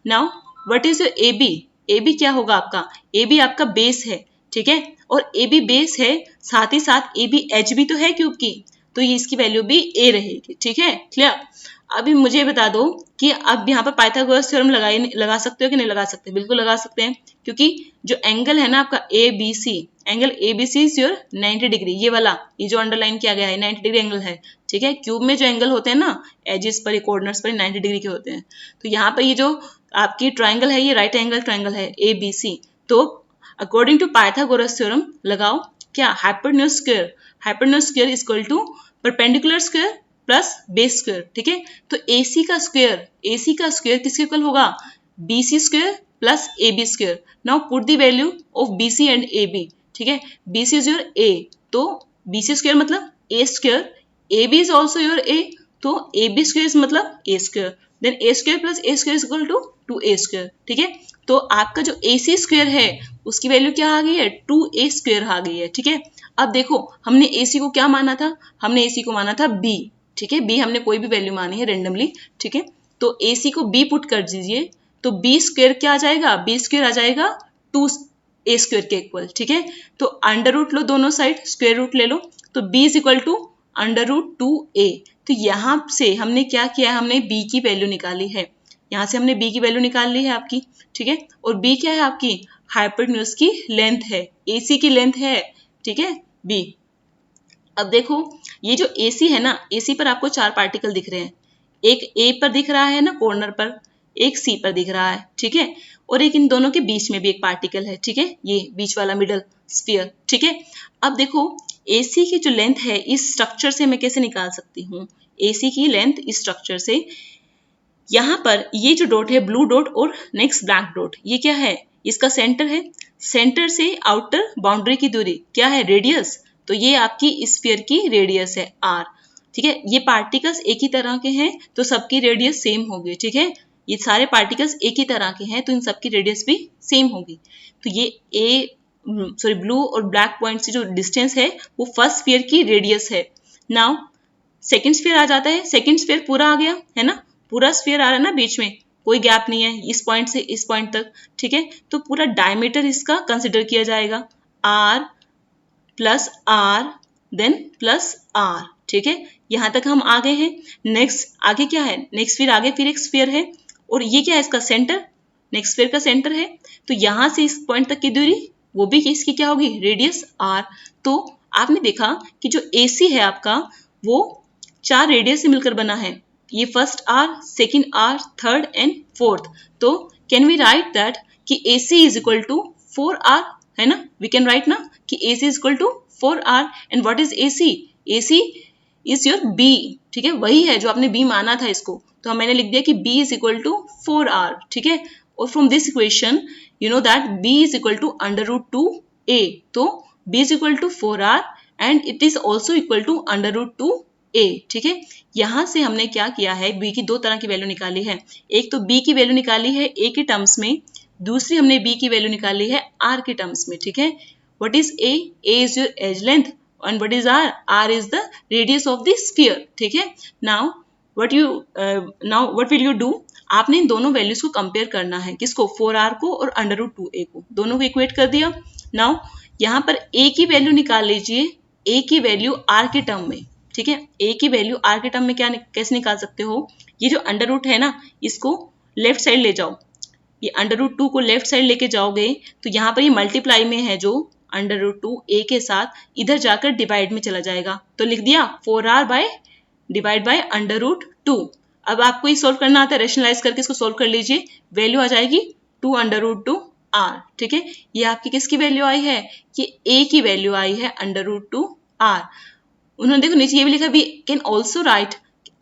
Now what is your A B, A B क्या होगा आपका, ए बी आपका बेस है, ठीक है, और ए बी बेस है, साथ ही साथ ए बी एज भी तो है क्यूब की, तो ये इसकी वैल्यू भी ए रहेगी, ठीक है, क्लियर। अभी मुझे बता दो कि अब यहाँ पर पाइथागोरस थ्योरम लगा सकते हो कि नहीं लगा सकते, बिल्कुल लगा सकते हैं, क्योंकि जो एंगल है ना आपका A B C, angle A B C is your 90 degree, ये वाला ये जो अंडरलाइन किया गया है 90 डिग्री एंगल है, ठीक है। क्यूब में जो एंगल होते हैं ना एजेस पर, कॉर्नर्स पर 90 डिग्री के होते हैं, तो यहाँ पर ये जो आपकी ट्राइंगल है ये राइट एंगल ट्राइंगल है ए बी सी। तो अकॉर्डिंग टू पाइथागोरस थ्योरम लगाओ क्या, hypotenuse square is equal to perpendicular square plus base square, ठीक है। तो AC का स्क्वायर किसके इक्वल होगा, BC square plus AB square. Now put the value of BC and AB, ठीक है, BC इज योर A, तो BC स्क्वायर मतलब A square, AB is also your A, तो AB स्क्वायर मतलब A square, then A square plus A square is equal to 2A square, ठीक है। तो आपका जो AC स्क्वायर है उसकी वैल्यू क्या आ गई है, 2A स्क्वायर आ गई है, ठीक है। अब देखो हमने AC को क्या माना था, हमने AC को माना था B, ठीक है, बी हमने कोई भी वैल्यू मानी है रेंडमली, ठीक है। तो ए सी को बी पुट कर दीजिए, तो बी स्क्वायर क्या आ जाएगा, बी स्क्वायर आ जाएगा 2A स्क्वायर के इक्वल, ठीक है। तो अंडर रूट लो दोनों साइड, स्क्वायर रूट ले लो, तो B is equal to under root 2A। तो यहाँ से हमने क्या किया है, हमने बी की वैल्यू निकाली है, यहाँ से हमने बी की वैल्यू निकाल ली है आपकी, ठीक है। और बी क्या है आपकी, हाइपोटेन्यूज की लेंथ है, ए सी की लेंथ है, ठीक है, बी। अब देखो ये जो AC है ना, AC पर आपको 4 पार्टिकल दिख रहे हैं, एक A पर दिख रहा है ना कॉर्नर पर, एक C पर दिख रहा है, ठीक है, और एक इन दोनों के बीच में भी एक पार्टिकल है, ठीक है, ये बीच वाला मिडल स्फीयर, ठीक है। अब देखो AC की जो लेंथ है इस स्ट्रक्चर से मैं कैसे निकाल सकती हूँ, AC की लेंथ इस स्ट्रक्चर से, यहाँ पर ये जो डॉट है ब्लू डॉट और नेक्स्ट ब्लैक डॉट, ये क्या है, इसका सेंटर है, सेंटर से आउटर बाउंड्री की दूरी क्या है, रेडियस, तो ये आपकी स्फीयर की रेडियस है r, ठीक है। ये पार्टिकल्स एक ही तरह के हैं तो सबकी रेडियस सेम होगी, ठीक है, ये सारे पार्टिकल्स एक ही तरह के हैं तो इन सबकी रेडियस भी सेम होगी। तो ये ब्लू और ब्लैक पॉइंट से जो डिस्टेंस है वो फर्स्ट स्फीयर की रेडियस है। नाउ सेकेंड स्फीयर आ जाता है, सेकेंड स्फीयर पूरा आ गया है ना, पूरा स्फीयर आ रहा है ना, बीच में कोई गैप नहीं है इस पॉइंट से इस पॉइंट तक, ठीक है। तो पूरा डायमीटर इसका कंसिडर किया जाएगा, r plus r then plus r, ठीक है, यहां तक हम आ गए हैं। नेक्स्ट आगे क्या है, नेक्स्ट फिर आगे फिर एक स्फीयर है और ये क्या है इसका सेंटर, नेक्स्ट स्फीयर का सेंटर है, तो यहां से इस पॉइंट तक की दूरी वो भी इसकी क्या होगी, रेडियस r। तो आपने देखा कि जो AC है आपका वो 4 रेडियस से मिलकर बना है, ये first r, second r, third and fourth. तो कैन वी राइट दैट कि AC is equal to 4r, है ना, वी कैन राइट ना कि AC is equal to 4r and what is AC, AC is your B, ठीक है, वही है जो आपने B माना था इसको, तो मैंने लिख दिया कि B is equal to 4r, ठीक है। और from this equation you know that B is equal to under root 2A, तो B is equal to 4r and it is also equal to under root 2A, ठीक है। यहां से हमने क्या किया है, B की दो तरह की वैल्यू निकाली है, एक तो B की वैल्यू निकाली है A के टर्म्स में, दूसरी हमने B की वैल्यू निकाली है R के टर्म्स में, ठीक है। What is A? A is your edge length and what is R? R is the radius of the sphere, ठीक है। Now what will you do? आपने इन दोनों वैल्यूज को कंपेयर करना है, किसको, 4R को और अंडर रूट 2A को, दोनों को इक्वेट कर दिया। नाउ यहाँ पर A की वैल्यू निकाल लीजिए, A की वैल्यू R के टर्म में, ठीक है, A की वैल्यू R के टर्म में क्या कैसे निकाल सकते हो, ये जो अंडर रूट है ना इसको लेफ्ट साइड ले जाओ, ये √2 को लेफ्ट साइड लेके जाओगे तो यहाँ पर ये मल्टीप्लाई में है, जो √2 a के साथ इधर जाकर डिवाइड में चला जाएगा, तो लिख दिया 4r बाय डिवाइड बाय √2। अब आपको ये सोल्व करना आता है, रेशनलाइज करके इसको सोल्व कर लीजिए, वैल्यू आ जाएगी 2 √2 r। ठीक है, ये आपकी किसकी वैल्यू आई है, ये a की वैल्यू आई है √2 r। उन्होंने देखो नीचे ये भी लिखा, we can also write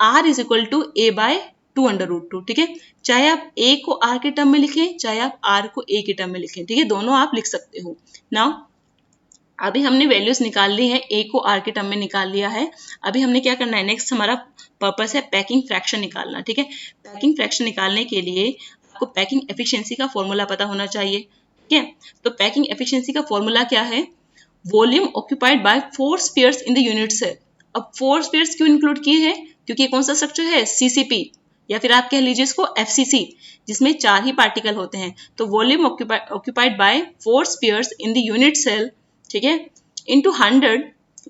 r is equal to a by 2 √2। ठीक है, चाहे आप a को r के टर्म में लिखें, चाहे आप r को a के टर्म में लिखें, ठीक है, दोनों आप लिख सकते हो। नाउ अभी हमने वैल्यूज निकाल ली है, a को r के टर्म में निकाल लिया है। अभी हमने क्या करना है, नेक्स्ट हमारा पर्पस है पैकिंग फ्रैक्शन निकालना। ठीक है, पैकिंग फ्रैक्शन निकालने के लिए आपको पैकिंग एफिशिएंसी का फॉर्मूला पता होना चाहिए। ठीक है, तो पैकिंग एफिशिएंसी का फॉर्मूला क्या है, volume occupied by 4 spheres in the unit cell. अब 4 स्फीयर्स क्यों इंक्लूड किए हैं, क्योंकि कौन सा स्ट्रक्चर है, सीसीपी, या फिर आप कह लीजिए इसको एफसीसी, जिसमें 4 ही पार्टिकल होते हैं। तो volume occupied by 4 spheres in the unit cell, ठीक है, into 100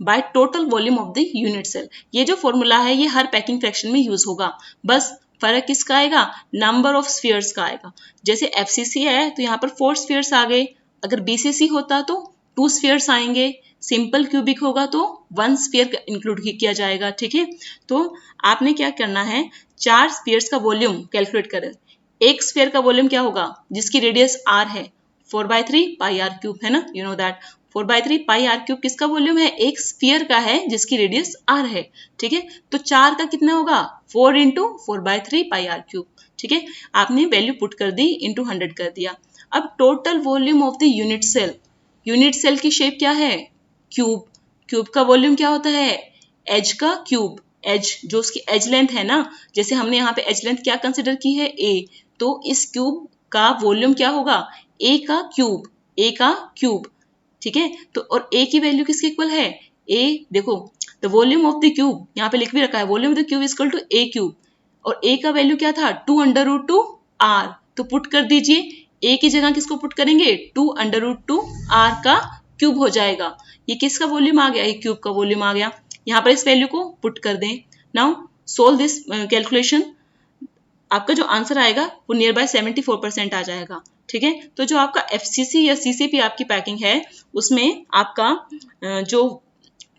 by total volume of the unit cell. ये जो फॉर्मूला है ये हर पैकिंग फ्रैक्शन में यूज होगा, बस फर्क किसका आएगा, नंबर ऑफ स्फीयर्स का आएगा। जैसे एफसीसी है तो यहाँ पर 4 स्फीयर्स आ गए, अगर बीसीसी होता तो 2 स्फीयर्स आएंगे, सिंपल क्यूबिक होगा तो 1 स्फीयर इंक्लूड किया जाएगा। ठीक है, तो आपने क्या करना है, 4 स्फीयर्स का वॉल्यूम कैलकुलेट करें। एक स्फीयर का वॉल्यूम क्या होगा, जिसकी रेडियस r है, 4/3 पाई r क्यूब, है ना, you know that 4/3 pi r cube किसका वॉल्यूम है, एक स्फीयर का है जिसकी रेडियस r है। ठीक है, तो 4 का कितना होगा, 4 × 4/3 पाई r क्यूब। ठीक है, आपने वैल्यू पुट कर दी, इंटू 100 कर दिया। अब total volume of the unit cell, unit cell की शेप क्या है, क्यूब, क्यूब का वॉल्यूम क्या होता है, एज का क्यूब, एज जो उसकी एज लेंथ है ना, जैसे हमने यहाँ पे एज लेंथ क्या कंसिडर की है, a, तो इस क्यूब का वॉल्यूम क्या होगा, a का क्यूब, a का क्यूब। ठीक है, तो और a की वैल्यू किसके इक्वल है, a, देखो the volume of the cube, यहाँ पे लिख भी रखा है, volume of the cube is equal to a cube, और a का वैल्यू क्या था, 2 √2 r, तो पुट कर दीजिए, a की जगह किसको पुट करेंगे, 2 √2 r का क्यूब हो जाएगा। ये किसका वॉल्यूम आ गया, ये क्यूब का वॉल्यूम आ गया। यहाँ पर इस वैल्यू को पुट कर दें। नाउ सोल्व दिस कैलकुलेशन, आपका जो आंसर आएगा वो नियर बाय 74% आ जाएगा। ठीक है, तो जो आपका एफसीसी या सीसीपी आपकी पैकिंग है, उसमें आपका जो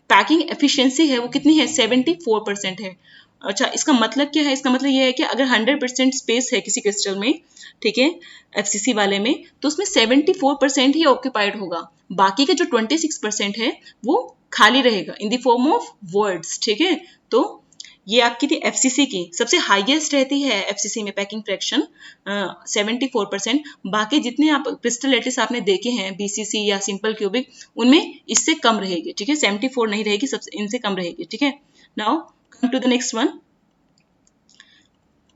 पैकिंग एफिशिएंसी है वो कितनी है, 74% है। अच्छा, इसका मतलब क्या है, इसका मतलब ये है कि अगर 100% स्पेस है किसी क्रिस्टल में, ठीक है, एफसीसी वाले में, तो उसमें 74% ही ऑक्यूपाइड होगा, बाकी का जो 26% है वो खाली रहेगा in the form of words. ठीक है, तो ये आपकी थी एफसीसी की, सबसे हाईएस्ट रहती है एफसीसी में पैकिंग फ्रैक्शन 74%। बाकी जितने आप क्रिस्टल लैटिस आपने देखे हैं बीसीसी या सिंपल क्यूबिक, उनमें इससे कम रहेगी। ठीक है, 74 नहीं रहेगी, सबसे इनसे कम रहेगी। ठीक है, now come to the next one,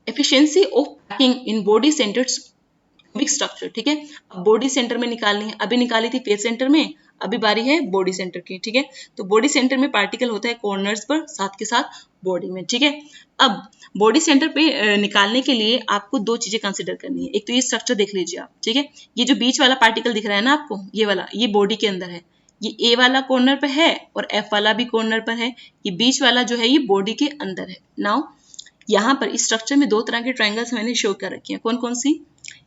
efficiency of packing in body centred cubic structure. ठीक है, अब बॉडी सेंटर में निकालनी है, अभी निकाली थी फेस सेंटर में, अभी बारी है बॉडी सेंटर की। ठीक है, तो बॉडी सेंटर में पार्टिकल होता है कॉर्नर्स पर, साथ के साथ बॉडी में। ठीक है, अब बॉडी सेंटर पे निकालने के लिए आपको 2 चीजें कंसिडर करनी है। एक तो ये स्ट्रक्चर देख लीजिए आप। ठीक है, ये जो बीच वाला पार्टिकल दिख रहा है ना आपको, ये वाला, ये बॉडी के अंदर है, ये ए वाला कॉर्नर पे है और एफ वाला भी कॉर्नर पर है, ये बीच वाला जो है ये बॉडी के अंदर है। नाउ यहाँ पर इस स्ट्रक्चर में 2 तरह के ट्रायंगल्स मैंने शो कर रखी हैं, कौन कौन सी,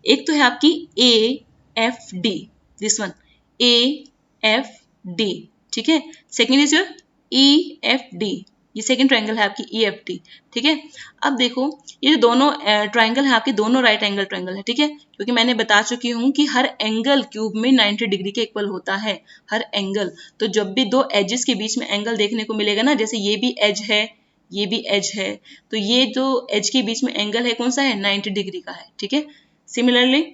एक तो है आपकी A F D, this one A F D. ठीक है, second is your E F D, ये सेकेंड ट्रायंगल है आपकी ई एफ डी। ठीक है, अब देखो ये जो दोनों ट्रायंगल है आपके, दोनों राइट एंगल ट्रायंगल है। ठीक है, क्योंकि मैंने बता चुकी हूँ कि हर एंगल क्यूब में 90 डिग्री के इक्वल होता है, हर एंगल। तो जब भी 2 एजेस के बीच में एंगल देखने को मिलेगा ना, जैसे ये भी एज है, ये भी एज है, तो ये जो एज के बीच में एंगल है कौन सा है, 90 डिग्री का है। ठीक है, सिमिलरली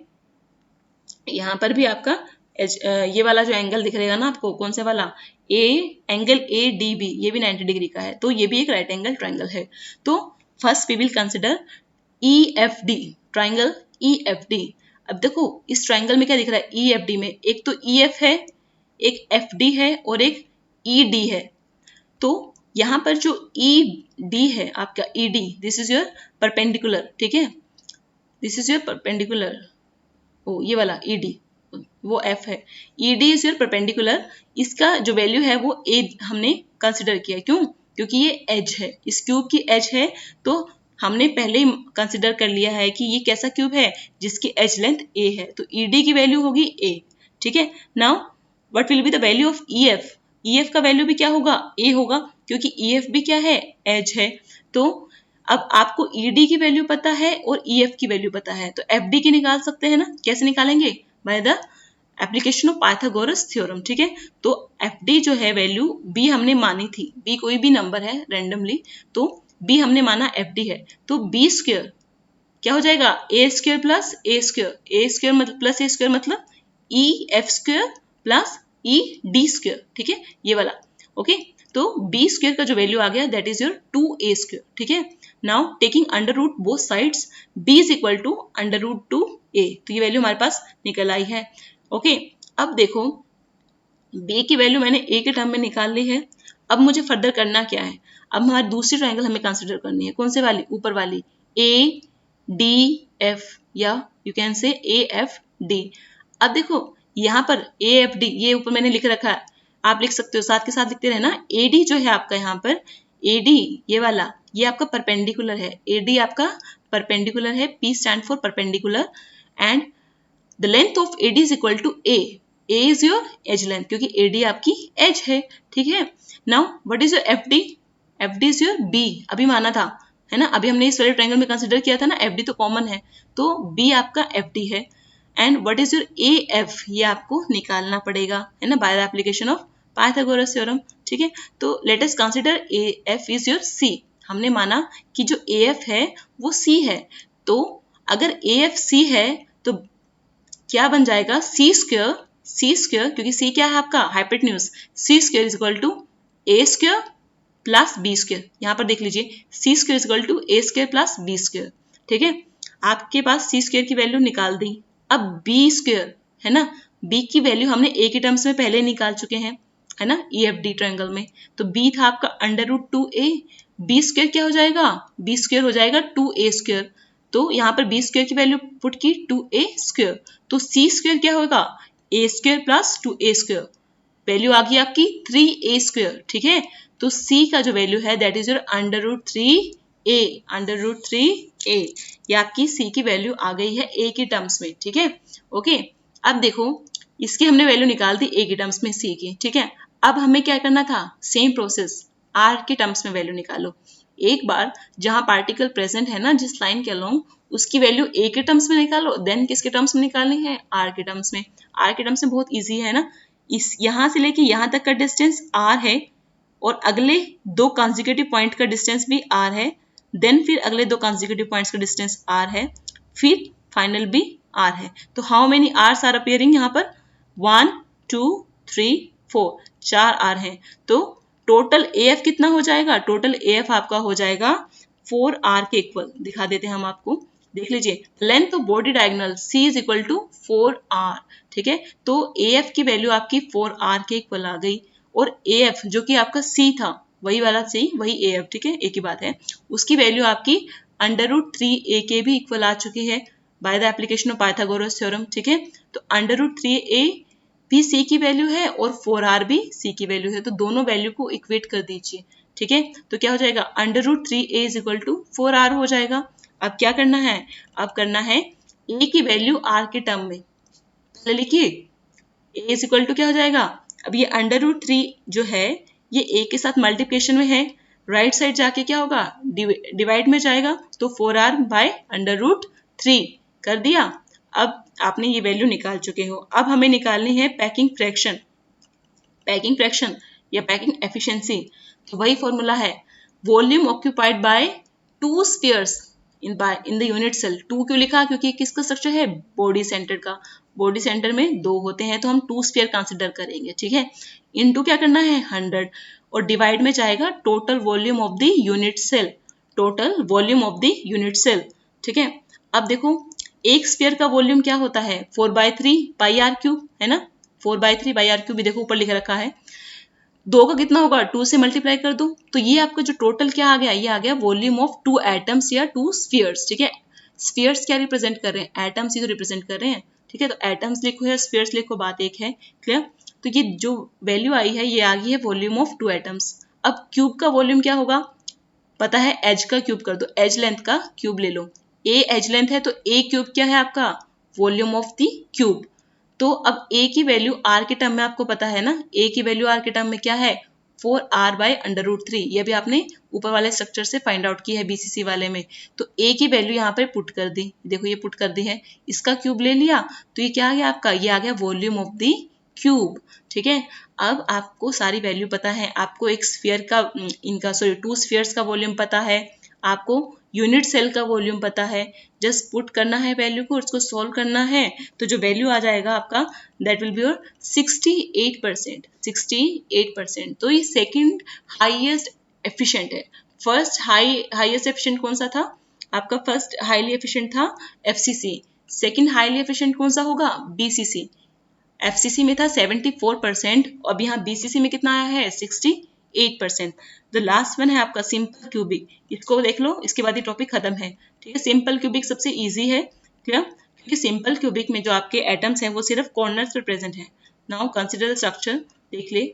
यहाँ पर भी आपका ये वाला जो एंगल दिख रहेगा ना आपको, कौन सा वाला, एंगल ए डी बी, ये भी 90 डिग्री का है, तो ये भी एक राइट एंगल ट्रायंगल है। तो first we will consider E F D, triangle E F D. अब देखो इस ट्रायंगल में क्या दिख रहा है, ई एफ डी में एक तो ई एफ है, एक एफ डी है और एक ई डी है। तो यहाँ पर जो ई डी है आपका, E D, this is your perpendicular. ठीक है, दिस इज योर परपेंडिकुलर, ओ ये वाला ई डी, वो एफ है, E D is your perpendicular. इसका जो वैल्यू है वो ए हमने कंसिडर किया, क्यों, क्योंकि ये एज है, इस क्यूब की एज है, तो हमने पहले ही कंसिडर कर लिया है कि ये कैसा क्यूब है जिसकी एज लेंथ ए है, तो ईडी की वैल्यू होगी ए, ठीक है। Now what will be the value of EF, EF का वैल्यू भी क्या होगा, ए होगा, क्योंकि ईएफ भी क्या है, एज है। तो अब आपको ईडी की वैल्यू पता है और ईएफ की वैल्यू पता है, तो एफडी की निकाल सकते हैं ना, कैसे निकालेंगे, bye the application of Pythagoras theorem, ठीक है। तो एफडी जो है वैल्यू बी हमने मानी थी, बी कोई भी नंबर है रेंडमली, तो बी हमने माना एफडी है, तो बी स्क्वायर क्या हो जाएगा, ए स्क्वायर प्लस ए स्क्वायर, ए स्क्वायर मतलब प्लस ए स्क्वायर मतलब E F square plus E D square, ठीक है, ये वाला, ओके। तो बी स्क्वायर का जो वैल्यू आ गया that is your 2a square, ठीक है। Now taking under root both sides, b is equal to under root 2a, तो ये वैल्यू हमारे पास निकल आई है, ओके। अब देखो b की वैल्यू मैंने a के टर्म में निकाल ली है, अब मुझे फर्दर करना क्या है, अब हमारी दूसरी ट्रायंगल हमें कंसिडर करनी है, कौन से वाली, ऊपर वाली, ए डी एफ, या you can say A F D. अब देखो यहाँ पर ए एफ डी ये ऊपर मैंने लिख रखा है, आप लिख सकते हो, साथ के साथ लिखते रहना। एडी जो है आपका यहाँ पर, एडी ये वाला, ये आपका परपेंडिकुलर है, एडी आपका परपेंडिकुलर है, P stand for perpendicular, and the length of A D is equal to A, A is your edge length, क्योंकि एडी आपकी एज है, ठीक है। Now what is your F D, F D is your B, अभी माना था, है ना, अभी हमने इस वाले ट्रायंगल में कंसिडर किया था ना, एफडी तो कॉमन है, तो बी आपका एफडी है। And what is your A F, ये आपको निकालना पड़ेगा, है ना, by the application of Pythagoras theorem, ठीक है। तो let us consider A F is your C, हमने माना कि जो ए एफ है वो सी है, तो अगर ए एफ सी है तो क्या बन जाएगा, सी स्क्वायर, सी स्क्वायर क्योंकि सी क्या है आपका, hypotenuse, C square is equal to A square plus B square, यहाँ पर देख लीजिए C square is equal to A square plus B square, ठीक है। आपके पास सी स्क्वायर की वैल्यू निकाल दी, अब बी स्क्वायर है ना, बी की वैल्यू हमने ए के टर्म्स में पहले निकाल चुके हैं, है ना, ई एफ डी ट्रायंगल में, तो बी था आपका under root 2a, B square क्या हो जाएगा, बी स्क्वायर हो जाएगा 2a स्क्वायर, तो यहाँ पर बी स्क्वायर की वैल्यू पुट की 2a स्क्वायर, तो सी स्क्वायर क्या होगा, a square plus 2a square, value आ गई आपकी 3a स्क्वायर, ठीक है। तो c का जो वैल्यू है that is your under root 3a, under root 3a, ये आपकी c की वैल्यू आ गई है a के टर्म्स में, ठीक है, ओके। अब देखो इसकी हमने वैल्यू निकाल दी a के टर्म्स में c की, ठीक है। अब हमें क्या करना था, सेम प्रोसेस, r के टर्म्स में वैल्यू निकालो, एक बार जहां पार्टिकल प्रेजेंट है ना जिस लाइन के अलोंग, उसकी वैल्यू a के टर्म्स में निकालो, देन किसके टर्म्स में निकालनी है, r के टर्म्स में, r के टर्म्स में बहुत इजी है ना, इस यहां से लेके यहां तक का डिस्टेंस r है, और अगले दो कॉन्जिक्यूटिव पॉइंट का डिस्टेंस भी r है, देन फिर अगले दो कॉन्जिक्यूटिव पॉइंट्स का डिस्टेंस r है, फिर फाइनल भी r है, तो how many r's are appearing यहाँ पर, 1 2 3 4, 4 r हैं, तो टोटल AF कितना हो जाएगा, टोटल AF आपका हो जाएगा 4r के इक्वल, दिखा देते हैं हम आपको, देख लीजिए, length of body diagonal C is equal to 4r, ठीक है। तो AF की वैल्यू आपकी 4r के इक्वल आ गई, और AF जो कि आपका C था, वही वाला C वही AF, ठीक है, एक ही बात है, उसकी वैल्यू आपकी अंडर रूट 3a के भी इक्वल आ चुकी है bye the application of Pythagoras theorem, ठीक है। तो अंडर रूट 3a भी C की वैल्यू है और 4r भी C की वैल्यू है, तो दोनों वैल्यू को इक्वेट कर दीजिए, ठीक है। तो क्या हो जाएगा, under root 3a is equal to 4r हो जाएगा। अब क्या करना है, अब करना है a की वैल्यू r के टर्म में, चलिए लिखिए, a इज इक्वल टू क्या हो जाएगा, अब ये अंडर रूट 3 जो है ये a के साथ मल्टीप्लिकेशन में है, राइट साइड जाके क्या होगा, डिवाइड में जाएगा, तो 4r बाय अंडर रूट 3 कर दिया। अब आपने ये वैल्यू निकाल चुके हो, अब हमें निकालनी है पैकिंग फ्रैक्शन, पैकिंग फ्रैक्शन या पैकिंग एफिशिएंसी, तो वही फॉर्मूला है, volume occupied by 2 spheres in the unit cell. 2 क्यों लिखा, क्योंकि किसका स्ट्रक्चर है, बॉडी सेंटर का, बॉडी सेंटर में 2 होते हैं, तो हम 2 स्फीयर कंसिडर करेंगे, ठीक है। इनटू क्या करना है 100, और डिवाइड में जाएगा total volume of the unit cell, total volume of the unit cell, ठीक है। अब देखो एक स्फीयर का वॉल्यूम क्या होता है, 4/3 पाई आर क्यूब, है ना, 4/3 पाई आर क्यूब भी देखो ऊपर लिख रखा है, 2 का कितना होगा, 2 से मल्टीप्लाई कर दो, तो ये आपका जो टोटल क्या आ गया, ये आ गया वॉल्यूम ऑफ 2 एटम्स या 2 स्फीयर्स, ठीक है। स्फीयर्स क्या रिप्रेजेंट कर रहे हैं, एटम्स ही तो रिप्रेजेंट कर रहे हैं, ठीक है। तो एटम्स लिखो या स्फीयर्स लिखो, बात एक है, क्लियर। तो ये जो वैल्यू आई है ये आ गई है वॉल्यूम ऑफ 2 एटम्स। अब क्यूब का वॉल्यूम क्या होगा, पता है एज का क्यूब कर दो, एज लेंथ का क्यूब ले लो, ए एज लेंथ है तो ए क्यूब क्या है आपका, वॉल्यूम ऑफ द क्यूब। तो अब ए की वैल्यू आर के टर्म में आपको पता है ना, ए की वैल्यू आर के टर्म में क्या है 4r/√3, ये भी आपने ऊपर वाले स्ट्रक्चर से फाइंड आउट की है बीसीसी वाले में। तो ए की वैल्यू यहाँ पर पुट कर दी, देखो ये पुट कर दी है, इसका क्यूब ले लिया तो ये क्या आ गया आपका, ये आ गया वॉल्यूम ऑफ द क्यूब। ठीक है, अब आपको सारी वैल्यू पता है, आपको एक स्फीयर का इनका सॉरी 2 स्फीयर्स का वॉल्यूम पता है, आपको यूनिट सेल का वॉल्यूम पता है, जस्ट पुट करना है वैल्यू को, उसको सॉल्व करना है, तो जो वैल्यू आ जाएगा आपका दैट विल बी योर 68%, 68%। तो ये सेकंड हाईएस्ट एफिशिएंट है। फर्स्ट हाईएस्ट एफिशिएंट कौन सा था आपका, फर्स्ट हाईली एफिशिएंट था एफसीसी, सेकंड हाईली एफिशिएंट कौन सा होगा, बीसीसी। एफसीसी में था 74%, अब यहाँ बीसीसी में कितना आया है 68%। द लास्ट वन है आपका सिंपल क्यूबिक, इसको देख लो, इसके बाद ये टॉपिक खत्म है। ठीक है, सिंपल क्यूबिक सबसे इजी है, क्लियर, क्योंकि सिंपल क्यूबिक में जो आपके एटम्स हैं वो सिर्फ कॉर्नर्स पे प्रेजेंट है। नाउ कंसिडर द स्ट्रक्चर, देख ले।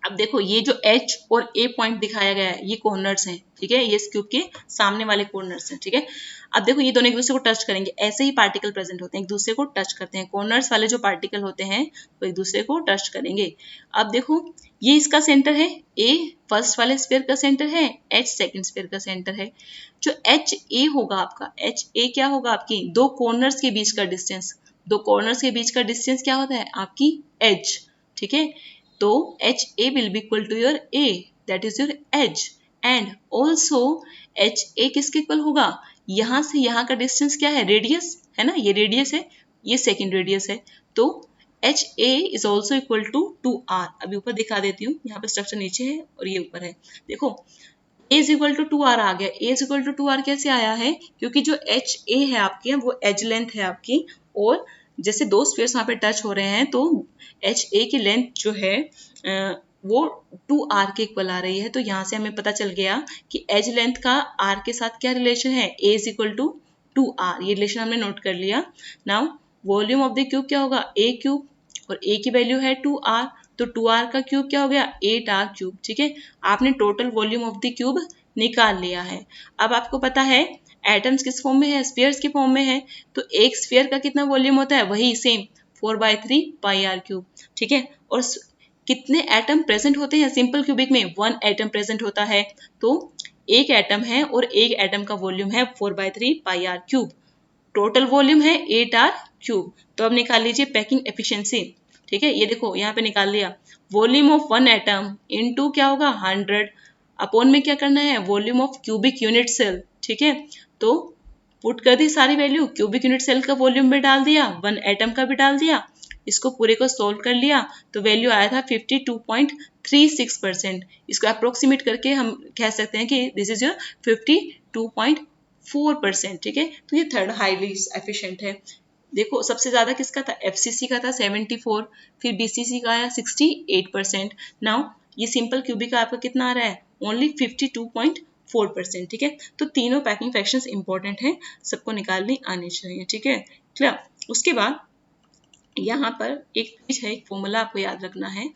अब देखो ये जो H और A पॉइंट दिखाया गया है ये कॉर्नर्स हैं, ठीक है, ये इस क्यूब के सामने वाले कॉर्नर्स हैं। ठीक है, अब देखो ये दोनों एक दूसरे को टच करेंगे, ऐसे ही पार्टिकल प्रेजेंट होते हैं, एक दूसरे को टच करते हैं, कॉर्नर्स वाले जो पार्टिकल होते हैं वो एक दूसरे को टच करेंगे। अब देखो ये इसका सेंटर है, A फर्स्ट वाले स्फीयर का सेंटर है, H सेकंड स्फीयर का सेंटर है। जो HA होगा आपका, HA क्या होगा आपकी, दो कॉर्नर्स के बीच का डिस्टेंस, दो कॉर्नर्स के बीच का डिस्टेंस क्या होता है आपकी एज। ठीक है, तो HA will be equal to your A, that is your edge, and also HA किसके इक्वल होगा, यहाँ से यहाँ का डिस्टेंस क्या है, रेडियस है ना, ये रेडियस है, ये सेकंड रेडियस है, तो HA is also equal to 2R। अभी ऊपर दिखा देती हूँ, यहाँ पे स्ट्रक्चर नीचे है और ये ऊपर है, देखो A is equal to 2R आ गया। A is equal to 2R कैसे आया है, क्योंकि जो HA है आपकी वो एज लेंथ है आपकी, और जैसे दो स्फीयर्स वहाँ पे टच हो रहे हैं तो HA की लेंथ जो है वो 2R के इक्वल आ रही है। तो यहाँ से हमें पता चल गया कि एज लेंथ का R के साथ क्या रिलेशन है, A is equal to 2R, ये रिलेशन हमने नोट कर लिया। Now volume of the cube क्या होगा, A क्यूब, और A की वैल्यू है 2R, तो 2R का क्यूब क्या हो गया 8R क्यूब। ठीक है, आपने total volume of the cube निकाल लिया है। अब आपको पता है एटम्स किस फॉर्म में है, स्फीयर्स के फॉर्म में है, तो एक स्फीयर का कितना वॉल्यूम होता है, वही सेम 4/3 πr क्यूब। ठीक है, और कितने एटम प्रेजेंट होते हैं सिंपल क्यूबिक में, 1 एटम प्रेजेंट होता है, तो एक एटम है और एक एटम का वॉल्यूम है 4/3 πr क्यूब, टोटल वॉल्यूम है 8R क्यूब। तो अब निकाल लीजिए पैकिंग एफिशिएंसी। ठीक है, ये देखो यहाँ पे निकाल लिया, वॉल्यूम ऑफ 1 एटम इनटू क्या होगा 100, अपॉन में क्या करना है volume of cubic unit cell. ठीक है, तो पुट कर दी सारी वैल्यू, क्यूबिक यूनिट सेल का वॉल्यूम भी डाल दिया, 1 एटम का भी डाल दिया, इसको पूरे को सोल्व कर लिया तो वैल्यू आया था 52.36%। इसको अप्रोक्सीमेट करके हम कह सकते हैं कि दिस इज योर 52.4%। ठीक है, तो ये थर्ड हाईली एफिशिएंट है। देखो सबसे ज्यादा किसका था, एफसीसी का था 74, फिर बीसीसी का आया 68%। नाउ ये सिंपल क्यूबिक का आपका कितना आ रहा है, ओनली 52.4%। ठीक है, तो तीनों पैकिंग फ्रैक्शंस इंपॉर्टेंट हैं, सबको निकालनी आनी चाहिए। ठीक है, क्लियर। उसके बाद यहाँ पर एक चीज है, एक फॉर्मूला आपको याद रखना है,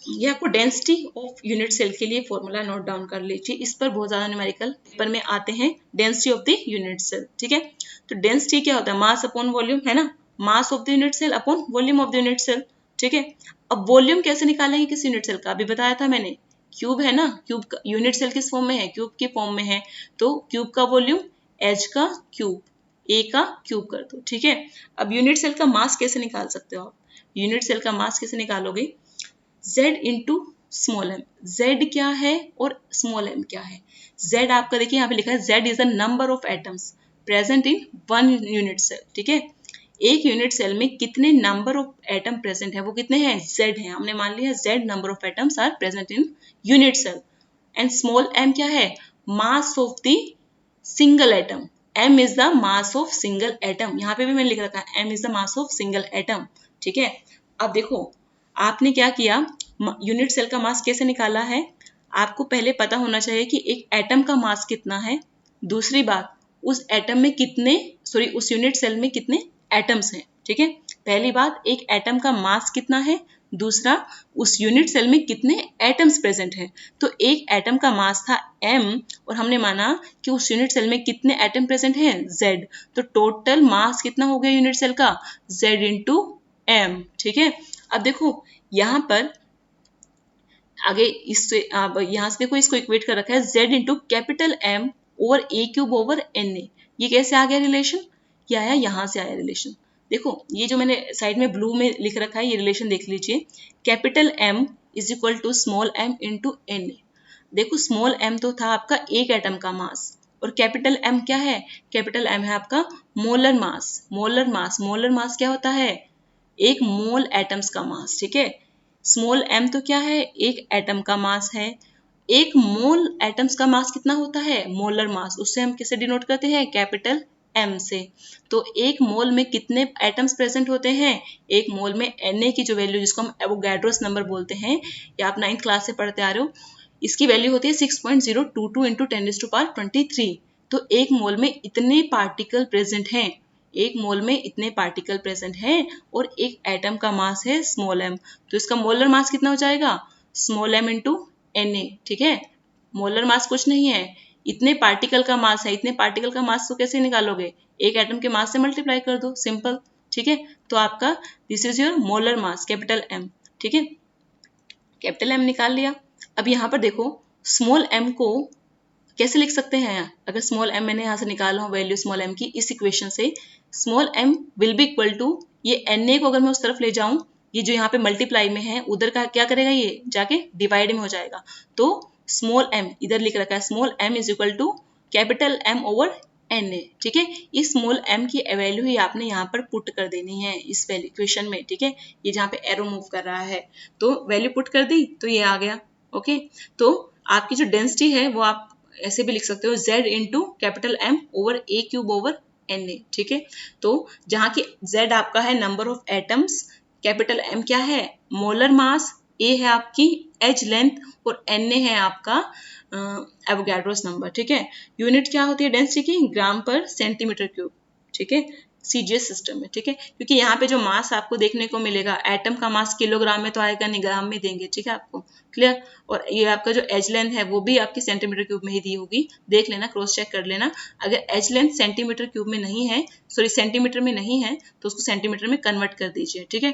ये आपको डेंसिटी ऑफ यूनिट सेल के लिए फॉर्मूला नोट डाउन कर लीजिए, इस पर बहुत ज्यादा न्यूमेरिकल पेपर में आते हैं, density of the unit cell. ठीक है, तो डेंसिटी क्या होता है, मास अपॉन वॉल्यूम है ना, mass of the unit cell upon volume of the unit cell. ठीक है, अब वॉल्यूम कैसे निकालेंगे किस यूनिट सेल का, अभी बताया था मैंने, क्यूब है ना, क्यूब का यूनिट सेल किस फॉर्म में है, क्यूब के फॉर्म में है, तो क्यूब का वॉल्यूम एच का क्यूब, ए का क्यूब कर दो। ठीक है, अब यूनिट सेल का मास कैसे निकाल सकते हो आप, यूनिट सेल का मास कैसे निकालोगे, Z into small m. Z क्या है और स्मॉल m क्या है, Z आपका देखिए यहाँ पे लिखा है Z is the number of atoms present in 1 unit cell. ठीक है, एक यूनिट सेल में कितने नंबर ऑफ एटम प्रेजेंट है, वो कितने हैं, Z है, हमने मान लिया Z number of atoms are present in unit cell. And small m क्या है, mass of the single atom, m is the mass of single atom, यहाँ पे भी मैंने लिख रखा है m is the mass of single atom. ठीक है, अब देखो आपने क्या किया, यूनिट सेल का मास कैसे निकाला है, आपको पहले पता होना चाहिए कि एक एटम का मास कितना है, दूसरी बात उस एटम में कितने उस यूनिट सेल में कितने एटम्स हैं। ठीक है, पहली बात एक एटम का मास कितना है, दूसरा उस यूनिट सेल में कितने एटम्स प्रेजेंट हैं। तो एक एटम का मास था m और हमने माना कि उस यूनिट सेल में कितने एटम प्रेजेंट हैं z, तो टोटल मास कितना हो गया यूनिट सेल का z इंटू m। ठीक है, अब देखो यहाँ पर आगे इससे अब यहाँ से देखो इसको इक्वेट कर रखा है z into capital M over A cube over N A. ये कैसे आ गया रिलेशन, ये आया यहाँ से आया रिलेशन। देखो ये जो मैंने साइड में ब्लू में लिख रखा है ये रिलेशन देख लीजिए, capital M is equal to small m into N A. देखो स्मॉल m तो था आपका एक एटम का मास और कैपिटल M क्या है, कैपिटल M है आपका molar mass. Molar mass, molar mass क्या होता है, एक मोल एटम्स का मास। ठीक है, स्मॉल m तो क्या है, एक एटम का मास है। एक मोल एटम्स का मास कितना होता है, मोलर मास, उससे हम किसे डिनोट करते हैं, कैपिटल M से। तो एक मोल में कितने एटम्स प्रेजेंट होते हैं, एक मोल में Na की जो वैल्यू जिसको हम एवोगैड्रोस नंबर बोलते हैं, या आप 9th क्लास से पढ़ते आ रहे हो, इसकी वैल्यू होती है 6.022 इंटू 10⁻23। तो एक मोल में इतने पार्टिकल प्रेजेंट हैं, एक मोल में इतने पार्टिकल प्रेजेंट हैं और एक एटम का मास है स्मॉल m, तो इसका मोलर मास कितना हो जाएगा, स्मॉल m इंटू Na। ठीक है, मोलर मास कुछ नहीं है, इतने पार्टिकल का मास है, इतने पार्टिकल का मास को कैसे निकालोगे, एक एटम के मास से मल्टीप्लाई कर दो, सिंपल। ठीक है, तो आपका this is your molar mass capital M। ठीक है, कैपिटल M निकाल लिया। अब यहाँ पर देखो स्मॉल m को कैसे लिख सकते हैं, अगर स्मॉल m मैंने यहाँ से निकाला हूँ वैल्यू स्मॉल m की, इस इक्वेशन से small m will be equal to, ये Na को अगर मैं उस तरफ ले जाऊं, ये जो यहाँ पे मल्टीप्लाई में है उधर का क्या करेगा, ये जाके डिवाइड में हो जाएगा। तो स्मॉल m इधर लिख रखा है, small m is equal to capital M over Na। ठीक है, इस स्मॉल m की वैल्यू ही आपने यहाँ पर पुट कर देनी है इस वैल्यू इक्वेशन में। ठीक है, ये जहाँ पे एरो मूव कर रहा है तो वैल्यू पुट कर दी तो ये आ गया। ओके, तो आपकी जो डेंसिटी है वो आप ऐसे भी लिख सकते हो, z into capital M over ए क्यूब ओवर Na। ठीक है, तो जहाँ की z आपका है number of atoms, capital M क्या है मोलर मास, A है आपकी एज लेंथ और Na है आपका एवोगैड्रोस नंबर। ठीक है, यूनिट क्या होती है डेंसिटी की, ग्राम पर सेंटीमीटर क्यूब। ठीक है, सीजीएस सिस्टम में। ठीक है, क्योंकि यहाँ पे जो मास आपको देखने को मिलेगा, एटम का मास किलोग्राम में तो आएगा नहीं, ग्राम में देंगे। ठीक है, आपको क्लियर। और ये आपका जो एज लेंथ है वो भी आपकी सेंटीमीटर क्यूब में ही दी होगी, देख लेना, क्रॉस चेक कर लेना। अगर एज लेंथ सेंटीमीटर क्यूब में नहीं है, सॉरी सेंटीमीटर में नहीं है, तो उसको सेंटीमीटर में कन्वर्ट कर दीजिए। ठीक है,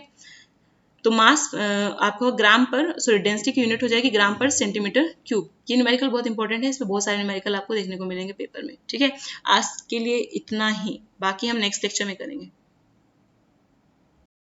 तो मास आपको ग्राम पर, सॉरी डेंसिटी की यूनिट हो जाएगी ग्राम पर सेंटीमीटर क्यूब। ये न्यूमेरिकल बहुत इंपॉर्टेंट है, इसमें बहुत सारे न्यूमेरिकल आपको देखने को मिलेंगे पेपर में। ठीक है, आज के लिए इतना ही, बाकी हम नेक्स्ट लेक्चर में करेंगे।